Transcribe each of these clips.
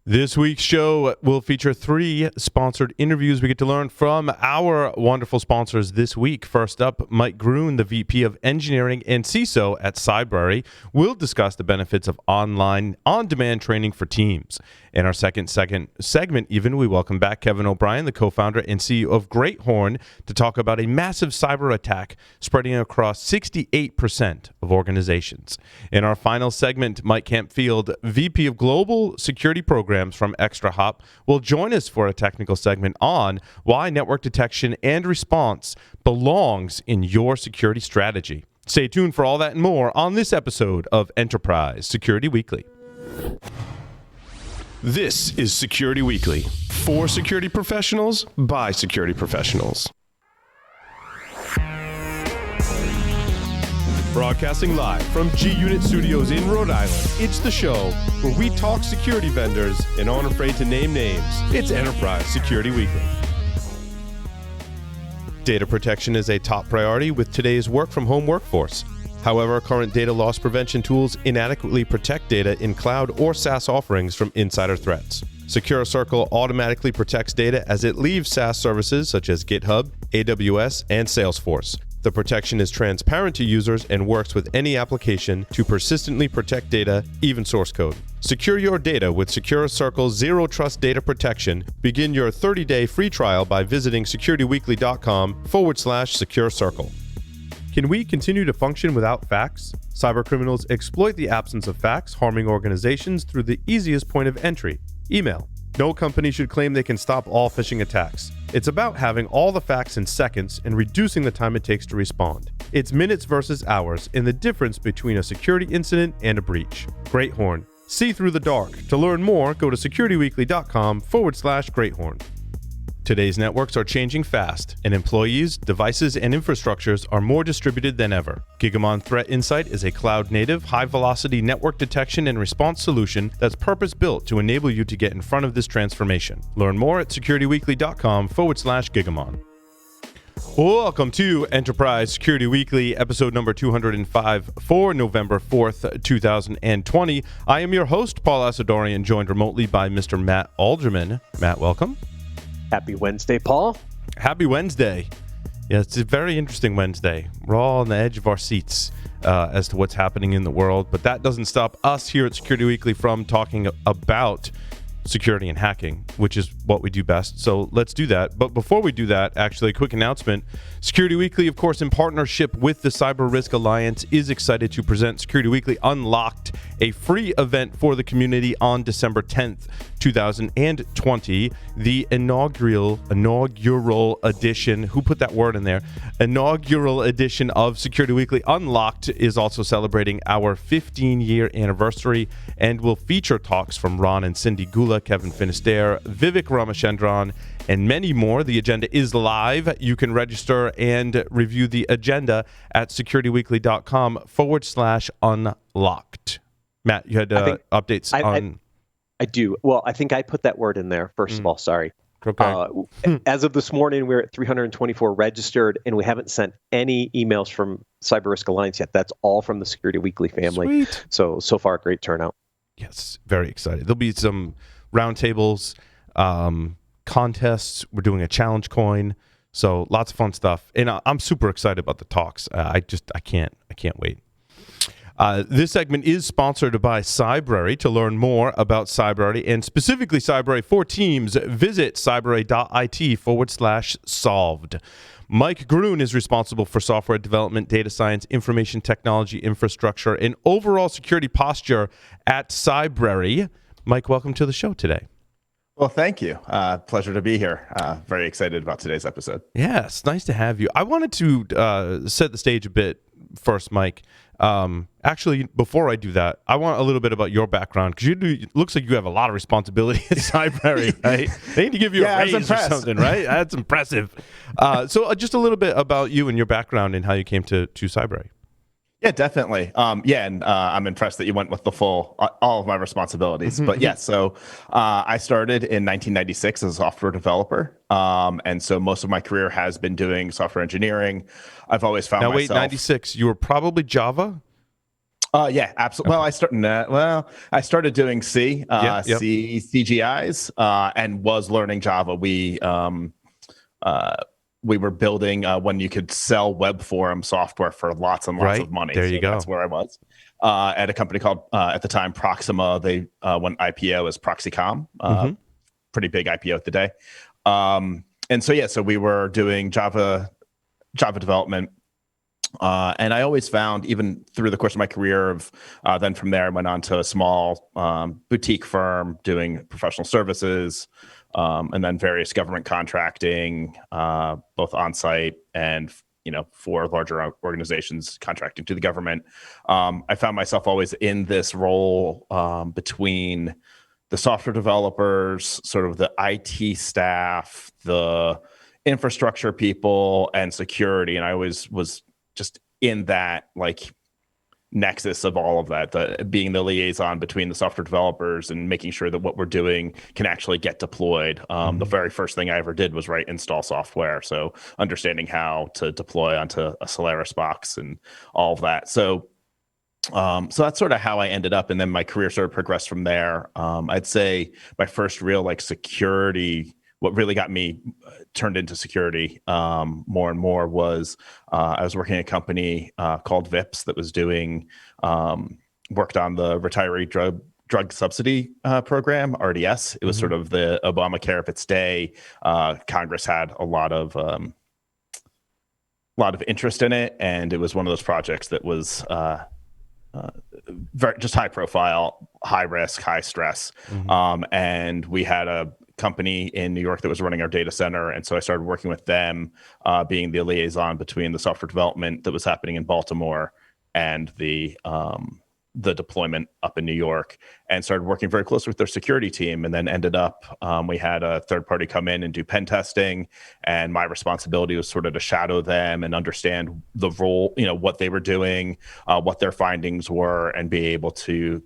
This week's show will feature 3 sponsored interviews. We get to learn from our wonderful sponsors this week. First up, Mike Gruen, the VP of Engineering and CISO at Cybrary, will discuss the benefits of online, on-demand training for teams. In our second segment, we welcome back Kevin O'Brien, the co-founder and CEO of Gruen, to talk about a massive cyber attack spreading across 68% of organizations. In our final segment, Mike Campfield, VP of Global Security Programs from Extra Hop, will join us for a technical segment on why network detection and response belongs in your security strategy. Stay tuned for all that and more on this episode of Enterprise Security Weekly. This is Security Weekly, for security professionals, by security professionals. Broadcasting live from G-Unit Studios in Rhode Island, it's the show where we talk security vendors and aren't afraid to name names. It's Enterprise Security Weekly. Data protection is a top priority with today's work-from-home workforce. However, current data loss prevention tools inadequately protect data in cloud or SaaS offerings from insider threats. Secure Circle automatically protects data as it leaves SaaS services such as GitHub, AWS, and Salesforce. The protection is transparent to users and works with any application to persistently protect data, even source code. Secure your data with Secure Circle's Zero Trust Data Protection. Begin your 30-day free trial by visiting securityweekly.com/Secure Circle. Can we continue to function without facts? Cybercriminals exploit the absence of facts, harming organizations through the easiest point of entry, email. No company should claim they can stop all phishing attacks. It's about having all the facts in seconds and reducing the time it takes to respond. It's minutes versus hours in the difference between a security incident and a breach. Greathorn. See through the dark. To learn more, go to securityweekly.com/Greathorn. Today's networks are changing fast, and employees, devices, and infrastructures are more distributed than ever. Gigamon Threat Insight is a cloud-native, high-velocity network detection and response solution that's purpose-built to enable you to get in front of this transformation. Learn more at securityweekly.com/Gigamon. Welcome to Enterprise Security Weekly, episode number 205 for November 4th, 2020. I am your host, Paul Asadorian, joined remotely by Mr. Matt Alderman. Matt, welcome. Happy Wednesday, Paul. Happy Wednesday. Yeah, it's a very interesting Wednesday. We're all on the edge of our seats as to what's happening in the world, but that doesn't stop us here at Security Weekly from talking about security and hacking, which is what we do best. So let's do that. But before we do that, actually, a quick announcement. Security Weekly, of course, in partnership with the Cyber Risk Alliance, is excited to present Security Weekly Unlocked, a free event for the community on December 10th, 2020. The inaugural edition, who put that word in there? Inaugural edition of Security Weekly Unlocked is also celebrating our 15-year anniversary and will feature talks from Ron and Cindy Gula, Kevin Finisterre, Vivek Ramachandran, and many more. The agenda is live. You can register and review the agenda at securityweekly.com/unlocked. Matt, you had updates on... I do. Well, I think I put that word in there, first of all. Sorry. Okay. As of this morning, we're at 324 registered, and we haven't sent any emails from Cyber Risk Alliance yet. That's all from the Security Weekly family. Sweet. So far, great turnout. Yes, very excited. There'll be some roundtables, contests. We're doing a challenge coin. So lots of fun stuff. And I'm super excited about the talks. I can't wait. This segment is sponsored by Cybrary. To learn more about Cybrary and specifically Cybrary for teams, visit cybrary.it/solved. Mike Gruen is responsible for software development, data science, information technology, infrastructure, and overall security posture at Cybrary. Mike, welcome to the show today. Well, thank you. Pleasure to be here. Very excited about today's episode. Yes, nice to have you. I wanted to set the stage a bit first, Mike. Actually, before I do that, I want a little bit about your background, because it looks like you have a lot of responsibility at Cybrary, right? They need to give you a raise or something, right? That's impressive. So just a little bit about you and your background and how you came to Cybrary. Yeah, definitely. I'm impressed that you went with the full, all of my responsibilities. But yeah, so I started in 1996 as a software developer. And so most of my career has been doing software engineering. I've always found myself... Now wait, 96, you were probably Java? Yeah, absolutely. I started doing C, Yep. C CGIs, and was learning Java. We were building when you could sell web forum software for lots and lots Right. of money. There you go. That's where I was at a company called at the time Proxima. They went IPO as Proxicom, pretty big IPO at the day. And so we were doing Java development. And I always found, even through the course of my career, then from there I went on to a small boutique firm doing professional services, and then various government contracting, both on site and for larger organizations contracting to the government. I found myself always in this role between the software developers, sort of the IT staff, the infrastructure people, and security, and I always was just in that nexus of all of that, being the liaison between the software developers and making sure that what we're doing can actually get deployed. The very first thing I ever did was write install software, so understanding how to deploy onto a Solaris box and all of that. So that's sort of how I ended up, and then my career sort of progressed from there. I'd say my first real security, what really got me turned into security more and more was I was working at a company called VIPS that was doing worked on the retiree drug subsidy program, RDS. It was sort of the Obamacare of its day. Congress had a lot of interest in it, and it was one of those projects that was very just high profile, high risk, high stress. And we had a company in New York that was running our data center, and so I started working with them, being the liaison between the software development that was happening in Baltimore and the deployment up in New York, and started working very closely with their security team. And then ended up, we had a third party come in and do pen testing, and my responsibility was sort of to shadow them and understand the role, what they were doing, what their findings were, and be able to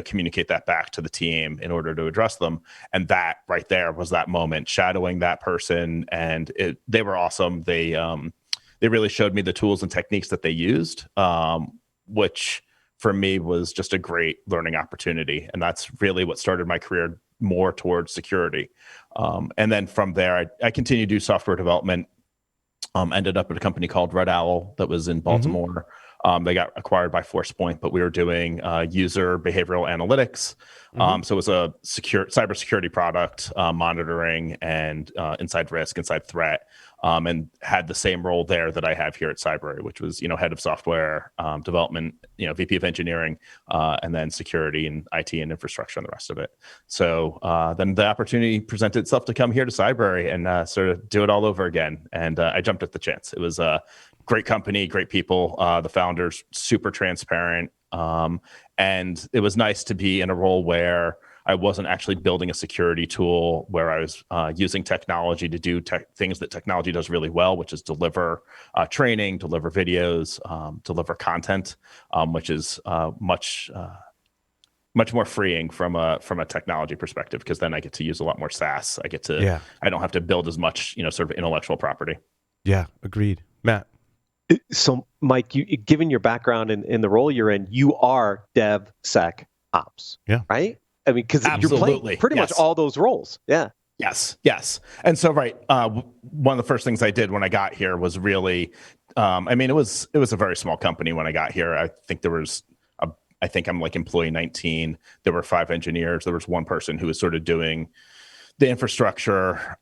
communicate that back to the team in order to address them. And that right there was that moment, shadowing that person. And they were awesome. They really showed me the tools and techniques that they used, which for me was just a great learning opportunity. And that's really what started my career more towards security. And then from there, I continued to do software development, ended up at a company called Red Owl that was in Baltimore. They got acquired by ForcePoint, but we were doing user behavioral analytics. So it was a cybersecurity product, monitoring and inside risk, inside threat, and had the same role there that I have here at Cybrary, which was head of software development, VP of engineering, and then security and IT and infrastructure and the rest of it. So then the opportunity presented itself to come here to Cybrary and sort of do it all over again. And I jumped at the chance. It was a great company, great people. The founders, super transparent. And it was nice to be in a role where I wasn't actually building a security tool, where I was using technology to do things that technology does really well, which is deliver training, deliver videos, deliver content, which is much more freeing from a technology perspective, because then I get to use a lot more SaaS. I don't have to build as much, sort of intellectual property. Yeah, agreed. Matt. So, Mike, given your background in the role you're in, you are DevSecOps, right? I mean, because you're playing pretty much all those roles. Yeah. Yes. And so, right, one of the first things I did when I got here was really, it was a very small company when I got here. I think I'm employee 19. There were 5 engineers. There was one person who was sort of doing the infrastructure.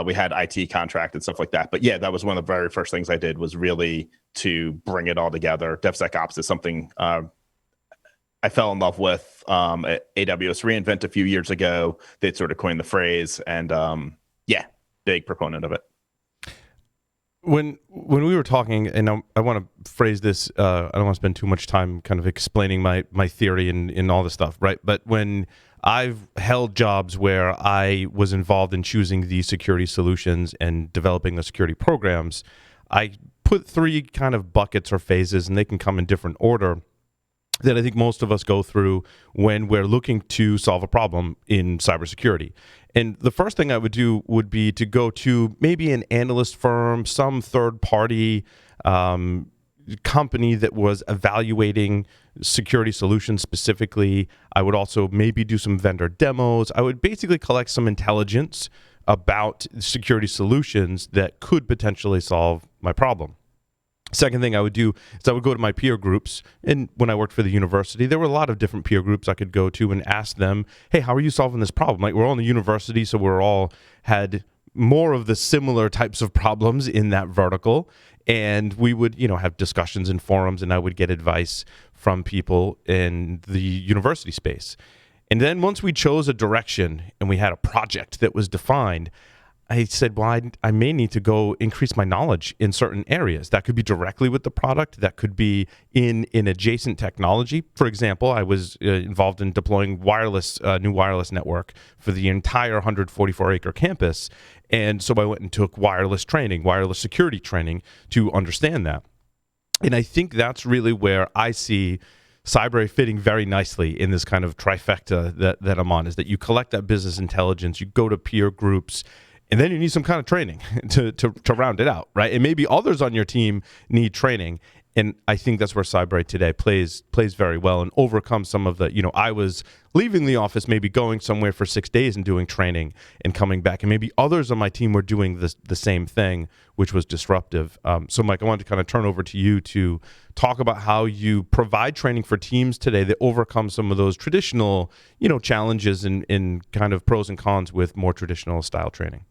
We had IT contract and stuff like that. But yeah, that was one of the very first things I did, was really to bring it all together. DevSecOps is something I fell in love with at AWS reInvent a few years ago. They'd sort of coined the phrase, and big proponent of it. When we were talking, and I want to phrase this, I don't want to spend too much time kind of explaining my theory and all this stuff, right? But when I've held jobs where I was involved in choosing the security solutions and developing the security programs, I put 3 kind of buckets or phases, and they can come in different order, that I think most of us go through when we're looking to solve a problem in cybersecurity. And the first thing I would do would be to go to maybe an analyst firm, some third party company that was evaluating security solutions specifically. I would also maybe do some vendor demos. I would basically collect some intelligence about security solutions that could potentially solve my problem. Second thing I would do is I would go to my peer groups. And when I worked for the university, there were a lot of different peer groups I could go to and ask them, hey, how are you solving this problem? Like, we're all in the university, so we're all had more of the similar types of problems in that vertical. And we would, have discussions in forums, and I would get advice from people in the university space. And then once we chose a direction and we had a project that was defined, I said, well, I may need to go increase my knowledge in certain areas. That could be directly with the product. That could be in adjacent technology. For example, I was involved in deploying new wireless network for the entire 144-acre campus. And so I went and took wireless security training to understand that. And I think that's really where I see Cybrary fitting very nicely in this kind of trifecta that I'm on, is that you collect that business intelligence, you go to peer groups, and then you need some kind of training to round it out, right? And maybe others on your team need training. And I think that's where Cybrary today plays very well and overcomes some of the, I was leaving the office, maybe going somewhere for 6 days and doing training and coming back. And maybe others on my team were doing the same thing, which was disruptive. So Mike, I wanted to kind of turn over to you to talk about how you provide training for teams today that overcome some of those traditional, challenges and kind of pros and cons with more traditional style training.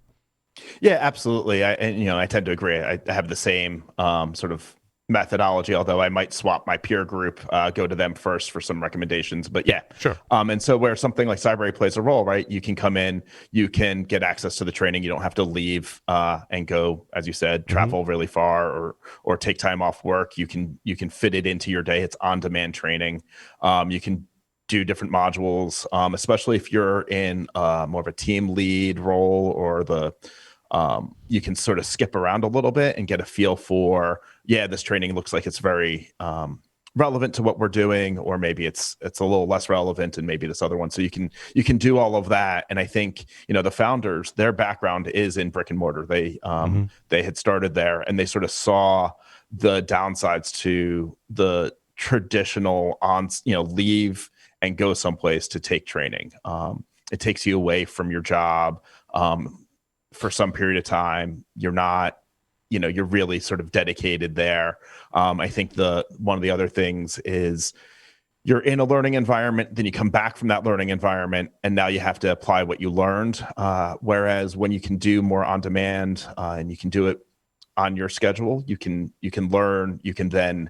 Yeah, absolutely. I tend to agree. I have the same sort of methodology, although I might swap my peer group, go to them first for some recommendations. But yeah, sure. And so where something like Cybrary plays a role, right? You can come in, you can get access to the training. You don't have to leave and go, as you said, travel really far or take time off work. You can fit it into your day. It's on-demand training. You can do different modules, especially if you're in more of a team lead role or you can sort of skip around a little bit and get a feel for, this training looks like it's very relevant to what we're doing, or maybe it's a little less relevant and maybe this other one. So you can do all of that. And I think, the founders, their background is in brick and mortar. They had started there and they sort of saw the downsides to the traditional leave and go someplace to take training. It takes you away from your job for some period of time. You're not, you're really sort of dedicated there. I think one of the other things is you're in a learning environment, then you come back from that learning environment, and now you have to apply what you learned. Whereas when you can do more on demand and you can do it on your schedule, you can learn, you can then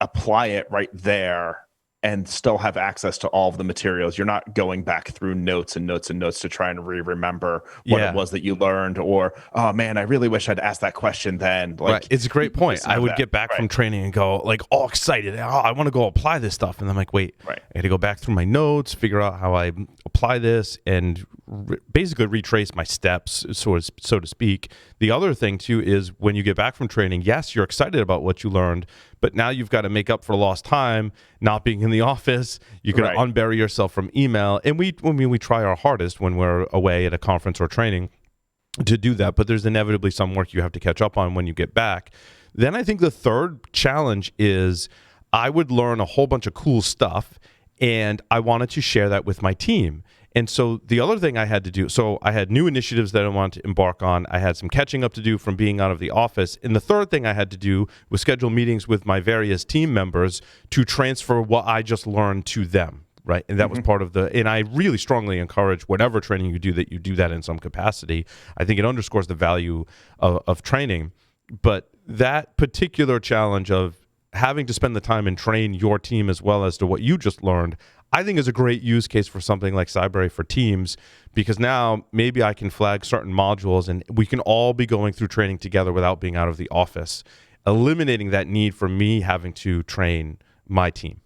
apply it right there and still have access to all of the materials. You're not going back through notes and notes and notes to try and remember what it was that you learned, or, oh man, I really wish I'd asked that question then. Right. It's a great point. I would get back from training and go like all excited. Oh, I want to go apply this stuff. And I'm like, wait, I got to go back through my notes, figure out how I apply this, and basically retrace my steps, so to speak. The other thing too is when you get back from training, yes, you're excited about what you learned, but now you've got to make up for lost time, not being in the office. You can unbury yourself from email. And we try our hardest when we're away at a conference or training to do that, but there's inevitably some work you have to catch up on when you get back. Then I think the third challenge is I would learn a whole bunch of cool stuff, and I wanted to share that with my team. And so the other thing I had to do, so I had new initiatives that I wanted to embark on. I had some catching up to do from being out of the office. And the third thing I had to do was schedule meetings with my various team members to transfer what I just learned to them, right? And that was part of and I really strongly encourage whatever training you do that you do that in some capacity. I think it underscores the value of training. But that particular challenge of having to spend the time and train your team as well as to what you just learned, I think is a great use case for something like Cybrary for teams, because now maybe I can flag certain modules and we can all be going through training together without being out of the office, eliminating that need for me having to train my team.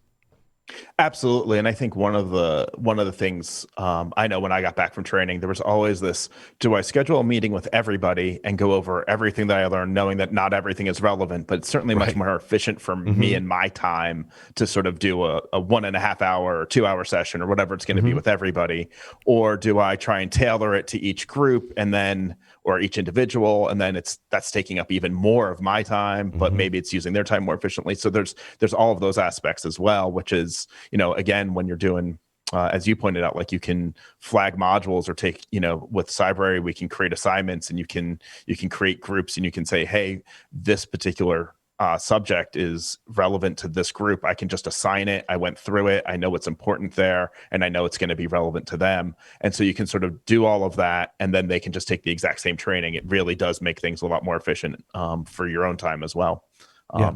Absolutely. And I think one of the things I know when I got back from training, there was always this, do I schedule a meeting with everybody and go over everything that I learned, knowing that not everything is relevant, but it's certainly much more efficient for me and my time to sort of do a 1.5 hour or 2 hour session or whatever it's going to be with everybody? Or do I try and tailor it to each group and then, or each individual, and then that's taking up even more of my time, but maybe it's using their time more efficiently. So there's all of those aspects as well, which is, again, when you're doing as you pointed out, like you can flag modules or take, with Cybrary, we can create assignments, and you can create groups, and you can say, hey, this particular subject is relevant to this group. I can just assign it. I went through it. I know what's important there, and I know it's going to be relevant to them. And so you can sort of do all of that, and then they can just take the exact same training. It really does make things a lot more efficient for your own time as well.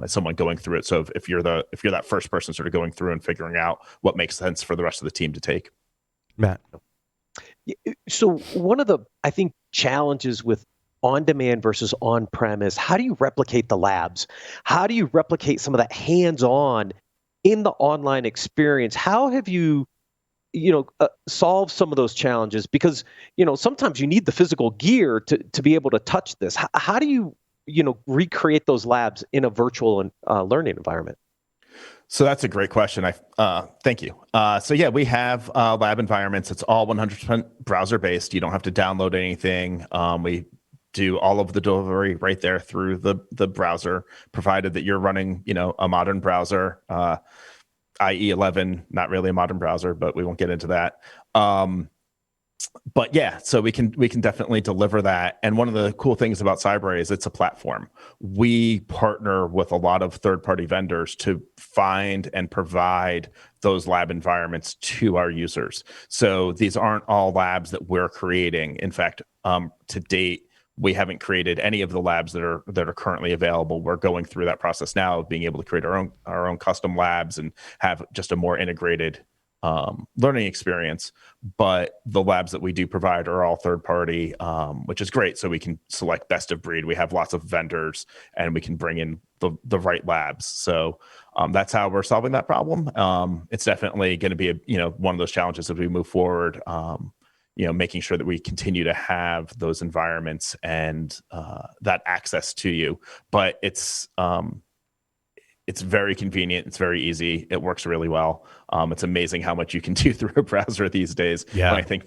As someone going through it. So if you're that first person sort of going through and figuring out what makes sense for the rest of the team to take. Matt. So one of the, I think, challenges with on-demand versus on-prem is, how do you replicate the labs? How do you replicate some of that hands-on in the online experience? How have you solved some of those challenges? Because, sometimes you need the physical gear to be able to touch this. How do you recreate those labs in a virtual and learning environment? So that's a great question. Thank you. So yeah, we have lab environments. It's all 100% browser based. You don't have to download anything. We do all of the delivery right there through the browser, provided that you're running, a modern browser, IE 11, not really a modern browser, but we won't get into that. But yeah, so we can definitely deliver that. And one of the cool things about Cybrary is it's a platform. We partner with a lot of third-party vendors to find and provide those lab environments to our users. So these aren't all labs that we're creating. In fact, to date, we haven't created any of the labs that are currently available. We're going through that process now of being able to create our own custom labs and have just a more integrated learning experience. But the labs that we do provide are all third party, which is great. So we can select best of breed. We have lots of vendors, and we can bring in the right labs. So that's how we're solving that problem. It's definitely going to be one of those challenges as we move forward. Making sure that we continue to have those environments and that access to you. But it's very convenient. It's very easy. It works really well. It's amazing how much you can do through a browser these days. Yeah. When I think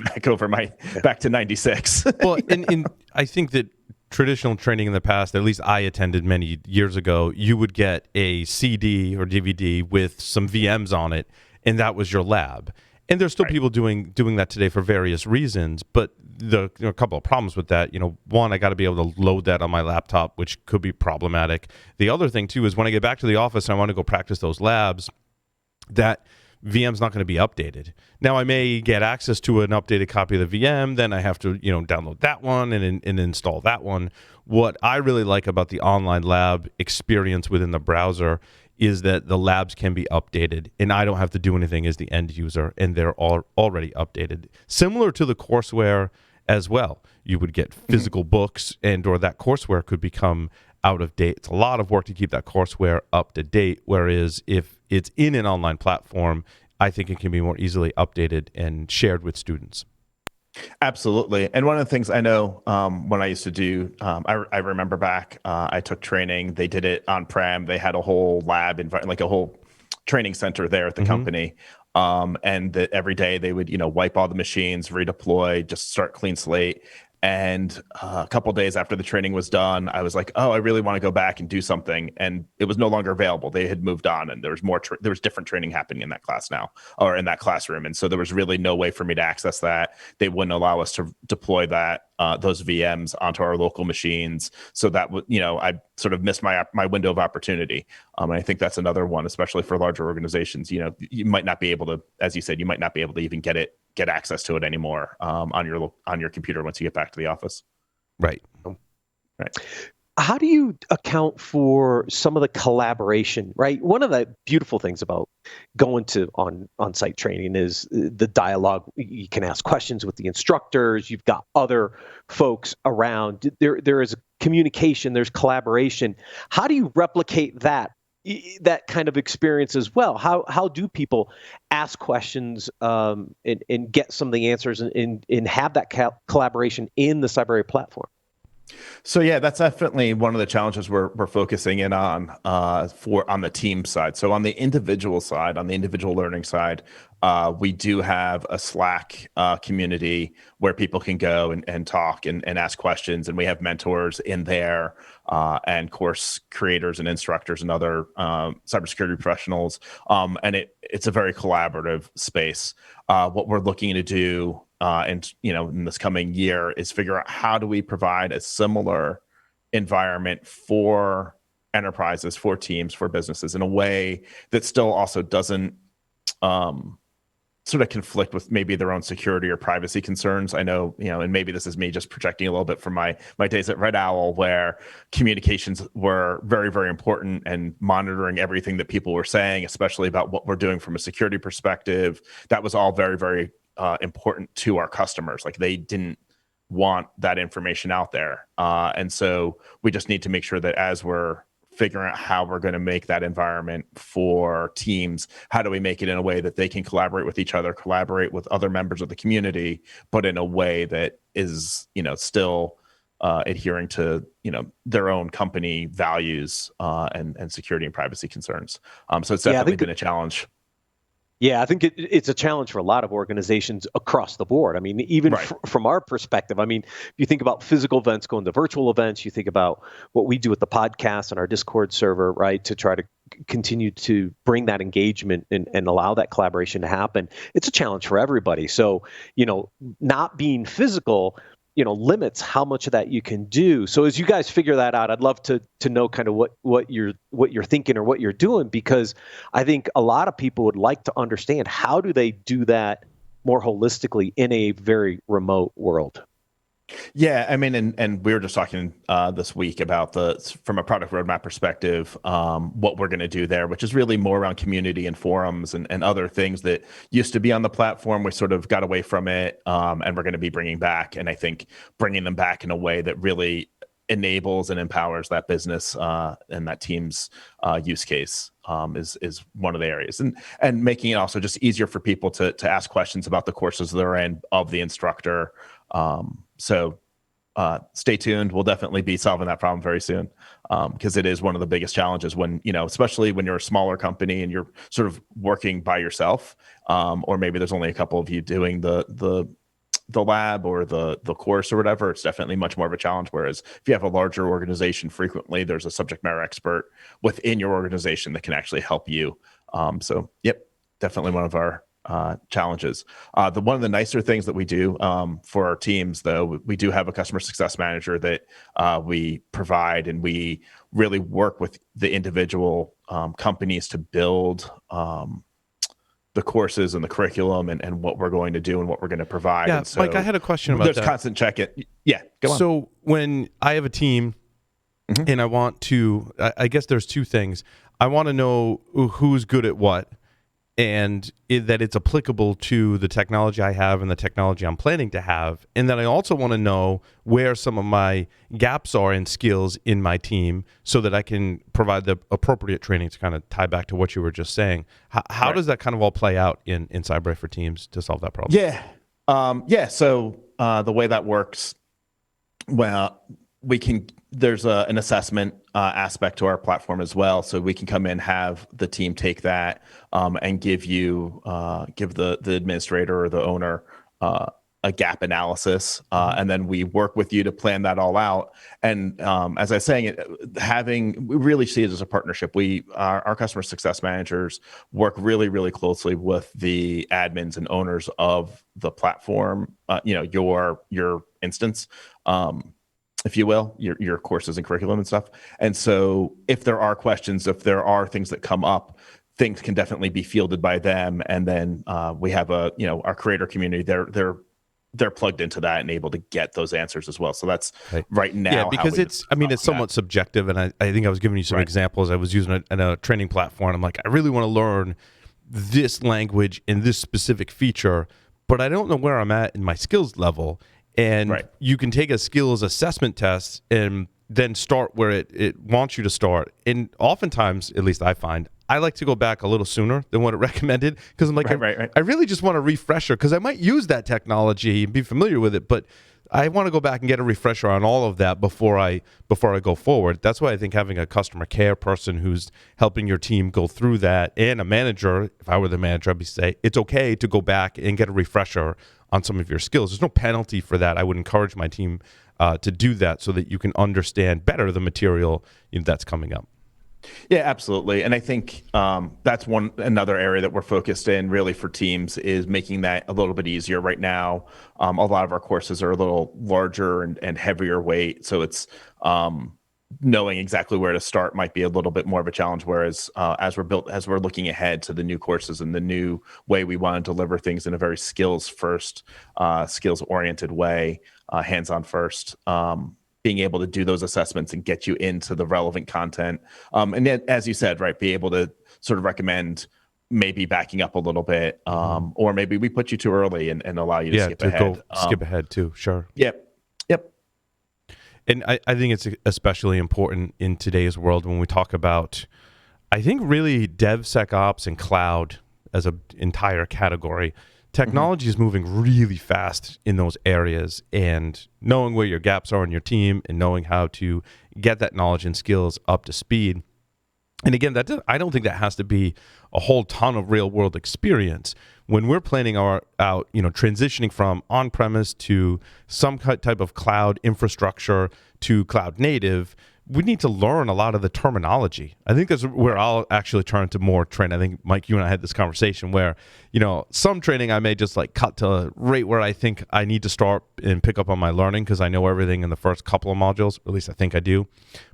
back to 96. Well, and I think that traditional training in the past, at least I attended many years ago, you would get a CD or DVD with some VMs on it, and that was your lab. And there's still people doing that today for various reasons, but a couple of problems with that. One, I got to be able to load that on my laptop, which could be problematic. The other thing too is when I get back to the office and I want to go practice those labs, that VM's not going to be updated. Now I may get access to an updated copy of the VM, then I have to download that one and install that one. What I really like about the online lab experience within the browser is that the labs can be updated, and I don't have to do anything as the end user, and they're all already updated. Similar to the courseware as well. You would get physical books, or that courseware could become out of date. It's a lot of work to keep that courseware up to date, whereas if it's in an online platform, I think it can be more easily updated and shared with students. Absolutely. And one of the things I know when I used to do, I remember back, I took training. They did it on-prem. They had a whole lab, like a whole training center there at the company. And that every day they would, wipe all the machines, redeploy, just start clean slate. And a couple of days after the training was done, I was like, oh, I really want to go back and do something. And it was no longer available. They had moved on, and there was there was different training happening in that class now, or in that classroom. And so there was really no way for me to access that. They wouldn't allow us to deploy those VMs onto our local machines. So that would, I sort of missed my window of opportunity. And I think that's another one, especially for larger organizations. You might not be able to, as you said, you might not be able to even get access to it anymore on your computer once you get back to the office. Right. How do you account for some of the collaboration, right? One of the beautiful things about going to on-site training is the dialogue. You can ask questions with the instructors. You've got other folks around. There is communication. There's collaboration. How do you replicate that kind of experience as well? How do people ask questions and get some of the answers and have that collaboration in the Cybrary platform? So yeah, that's definitely one of the challenges we're focusing in on on the team side. So on the individual side, on the individual learning side, we do have a Slack community where people can go and talk and ask questions, and we have mentors in there and course creators and instructors and other cybersecurity professionals. And it's a very collaborative space. What we're looking to do and in this coming year is figure out how do we provide a similar environment for enterprises, for teams, for businesses in a way that still also doesn't sort of conflict with maybe their own security or privacy concerns. I know, and maybe this is me just projecting a little bit from my days at Red Owl, where communications were very, very important, and monitoring everything that people were saying, especially about what we're doing from a security perspective, that was all very, very important to our customers. Like, they didn't want that information out there. And so we just need to make sure that as we're figuring out how we're going to make that environment for teams, how do we make it in a way that they can collaborate with each other, collaborate with other members of the community, but in a way that is, still adhering to, their own company values and security and privacy concerns. So it's definitely been a challenge. Yeah, I think it's a challenge for a lot of organizations across the board. I mean, even from our perspective, I mean, if you think about physical events going to virtual events, you think about what we do with the podcast and our Discord server, right, to try to continue to bring that engagement and allow that collaboration to happen. It's a challenge for everybody. So, not being physical, limits how much of that you can do. So as you guys figure that out, I'd love to know kind of what you're thinking or what you're doing, because I think a lot of people would like to understand, how do they do that more holistically in a very remote world? Yeah, I mean, and we were just talking this week about from a product roadmap perspective, what we're going to do there, which is really more around community and forums and other things that used to be on the platform. We sort of got away from it, and we're going to be bringing back. And I think bringing them back in a way that really enables and empowers that business and that team's use case is one of the areas, and making it also just easier for people to ask questions about the courses they're in of the instructor. So stay tuned. We'll definitely be solving that problem very soon, because it is one of the biggest challenges when, especially when you're a smaller company and you're sort of working by yourself, or maybe there's only a couple of you doing the lab or the course or whatever. It's definitely much more of a challenge. Whereas if you have a larger organization, frequently there's a subject matter expert within your organization that can actually help you. So yep, definitely one of our challenges. One of the nicer things that we do for our teams, though, we do have a customer success manager that we provide, and we really work with the individual companies to build the courses and the curriculum and what we're going to do and what we're going to provide. Yeah, and so Mike, I had a question about there's that. Constant check-in. Yeah, go on. So when I have a team and I want to, I guess there's two things. I want to know who's good at what, and that it's applicable to the technology I have and the technology I'm planning to have. And then I also want to know where some of my gaps are in skills in my team, so that I can provide the appropriate training to kind of tie back to what you were just saying. How does that kind of all play out in Cybrary for teams to solve that problem? Yeah. So the way that works, well, there's an assessment aspect to our platform as well. So we can come in, have the team take that and give the administrator or the owner a gap analysis. And then we work with you to plan that all out. And as I was saying, we really see it as a partnership. Our customer success managers work really, really closely with the admins and owners of the platform, your instance, if you will, your courses and curriculum and stuff. And so if there are questions, if there are things that come up, things can definitely be fielded by them. And then we have our creator community, they're plugged into that and able to get those answers as well. So that's right now. Yeah, because it's somewhat subjective. And I think I was giving you some examples. I was using it in a training platform. I'm like, I really want to learn this language and this specific feature, but I don't know where I'm at in my skills level. And you can take a skills assessment test and then start where it wants you to start. And oftentimes, at least I find, I like to go back a little sooner than what it recommended, because I'm like, I really just want a refresher, because I might use that technology and be familiar with it, but I want to go back and get a refresher on all of that before I go forward. That's why I think having a customer care person who's helping your team go through that, and a manager, if I were the manager, I'd be say it's okay to go back and get a refresher on some of your skills. There's no penalty for that. I would encourage my team to do that so that you can understand better the material that's coming up. Yeah, absolutely. And I think that's another area that we're focused in really for teams is making that a little bit easier. Right now, a lot of our courses are a little larger and heavier weight. So it's knowing exactly where to start might be a little bit more of a challenge. Whereas as we're looking ahead to the new courses and the new way we want to deliver things in a very skills oriented way, hands-on first, being able to do those assessments and get you into the relevant content. And then, as you said, right, be able to sort of recommend maybe backing up a little bit, or maybe we put you too early and allow you to skip ahead. Skip ahead too, sure. Yep. And I think it's especially important in today's world when we talk about, I think really Devsecops and cloud as an entire category. Technology is moving really fast in those areas, and knowing where your gaps are in your team and knowing how to get that knowledge and skills up to speed. And again, I don't think that has to be a whole ton of real world experience. When we're planning out, transitioning from on-premise to some type of cloud infrastructure to cloud native, we need to learn a lot of the terminology. I think that's where I'll actually turn to more training. I think, Mike, you and I had this conversation where, some training I may just like cut to right where I think I need to start and pick up on my learning because I know everything in the first couple of modules, or at least I think I do.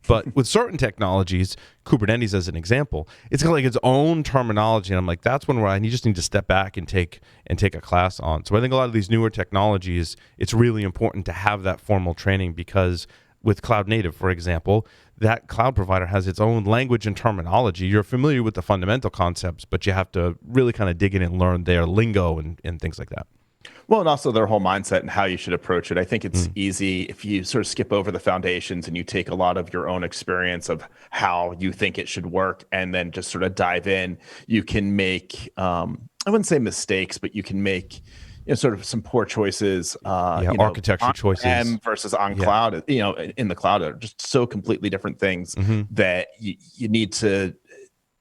But with certain technologies, Kubernetes as an example, it's got like its own terminology. And I'm like, that's one where I just need to step back and take a class on. So I think a lot of these newer technologies, it's really important to have that formal training because with cloud native, for example, that cloud provider has its own language and terminology. You're familiar with the fundamental concepts, but you have to really kind of dig in and learn their lingo and things like that. Well, and also their whole mindset and how you should approach it. I think it's easy if you sort of skip over the foundations and you take a lot of your own experience of how you think it should work and then just sort of dive in. You can make, I wouldn't say mistakes, but you can make sort of some poor choices, architecture choices versus on cloud, in the cloud are just so completely different things that you need to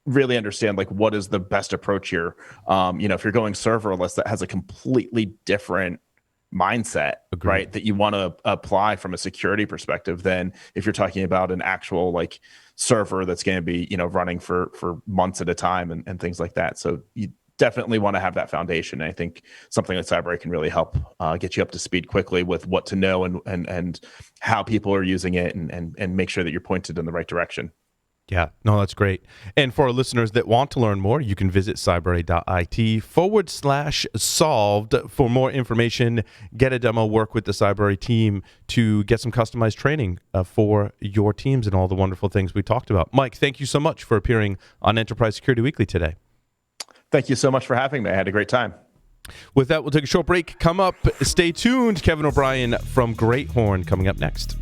really understand like what is the best approach here. If you're going serverless, that has a completely different mindset, right, that you want to apply from a security perspective than if you're talking about an actual like server that's going to be, running for months at a time and things like that. So you definitely want to have that foundation. And I think something like Cybrary can really help get you up to speed quickly with what to know and how people are using it and make sure that you're pointed in the right direction. Yeah, no, that's great. And for our listeners that want to learn more, you can visit cybrary.it/solved for more information, get a demo, work with the Cybrary team to get some customized training for your teams and all the wonderful things we talked about. Mike, thank you so much for appearing on Enterprise Security Weekly today. Thank you so much for having me. I had a great time. With that, we'll take a short break. Come up, stay tuned. Kevin O'Brien from Great Horn coming up next.